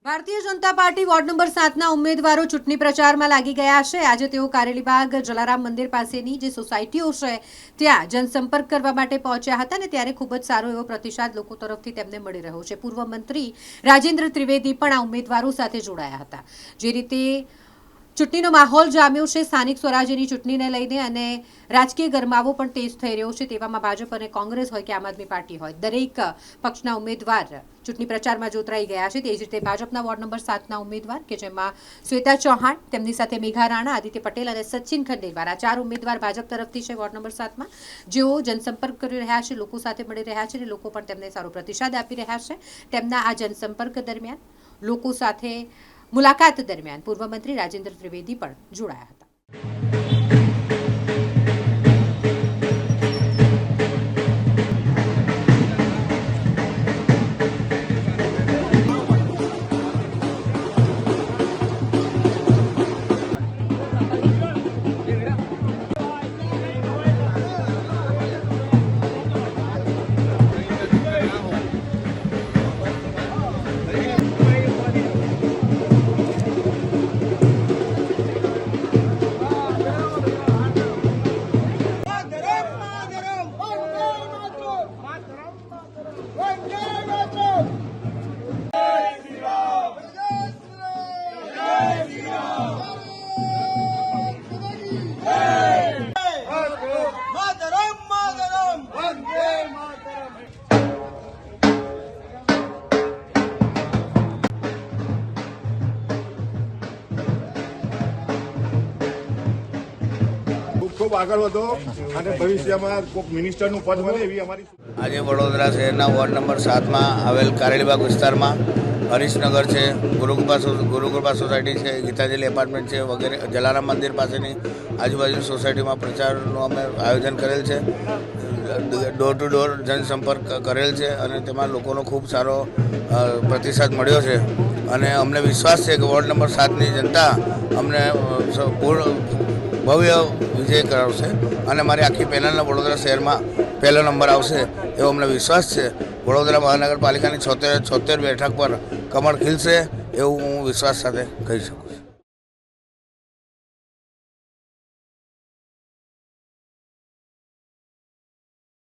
Bharatiya Janata party ward number 7ના ઉમેદવારો ચૂંટણી પ્રચારમાં લાગી ગયા છે। આજે તેઓ કારેલીબાગ જલારામ મંદિર પાસેની જે સોસાયટીઓ છે ત્યાં જનસંપર્ક કરવા માટે પહોંચ્યા હતા અને ત્યારે ખૂબ જ સારો એવો પ્રતિસાદ લોકો તરફથી તેમને મળી રહ્યો છે। પૂર્વ મંત્રી રાજેન્દ્ર ત્રિવેદી પણ આ ઉમેદવારો સાથે જોડાયા હતા। જે રીતે ચૂંટણીનો માહોલ જામ્યો છે સ્થાનિક સ્વરાજ્યની ચૂંટણીને લઈને અને રાજકીય ગરમાવો પણ તેજ થઈ રહ્યો છે। તેવામાં ભાજપ અને કોંગ્રેસ હોય કે આમ આદમી પાર્ટી હોય, દરેક પક્ષના ઉમેદવાર ચૂંટણી પ્રચારમાં જોતરાઈ ગયા છે। તે જ રીતે ભાજપના વોર્ડ નંબર 7ના ઉમેદવાર કે જેમાં શ્વેતા ચૌહાણ, તેમની સાથે મેઘા રાણા, આદિત્ય પટેલ અને સચિન ખંડેલવાલ, આ 4 ઉમેદવાર ભાજપ તરફથી છે વોર્ડ નંબર 7માં, જેઓ જનસંપર્ક કરી રહ્યા છે, લોકો સાથે મળી રહ્યા છે અને લોકો પણ તેમને સારો પ્રતિસાદ આપી રહ્યા છે। તેમના આ જનસંપર્ક દરમિયાન લોકો સાથે મુલાકાત દરમિયાન પૂર્વ મંત્રી રાજેન્દ્ર ત્રિવેદી પણ જોડાયા હતા। ખૂબ આગળ વધો અને ભવિષ્યમાં કોઈક મિનિસ્ટરનું પદ મળે એવી અમારી। આજે વડોદરા શહેરના વોર્ડ નંબર 7માં આવેલ કારેલીબાગ વિસ્તારમાં હરીશનગર છે, ગુરુકૃપા સોસાયટી છે, ગીતાંજલિ એપાર્ટમેન્ટ છે વગેરે, જલારામ મંદિર પાસેની આજુબાજુની સોસાયટીમાં પ્રચારનું અમે આયોજન કરેલ છે। ડોર ટુ ડોર જનસંપર્ક કરેલ છે અને તેમાં લોકોનો ખૂબ સારો પ્રતિસાદ મળ્યો છે અને અમને વિશ્વાસ છે કે વોર્ડ નંબર 7ની જનતા અમને પૂર્ણ ભવ્ય વિજય કરાવશે અને મારી આખી પેનલના વડોદરા શહેરમાં પહેલો નંબર આવશે એવો અમને વિશ્વાસ છે। વડોદરા મહાનગરપાલિકાની 76 બેઠક પર કમળ ખીલશે એવું હું વિશ્વાસ સાથે કહી શકું છું।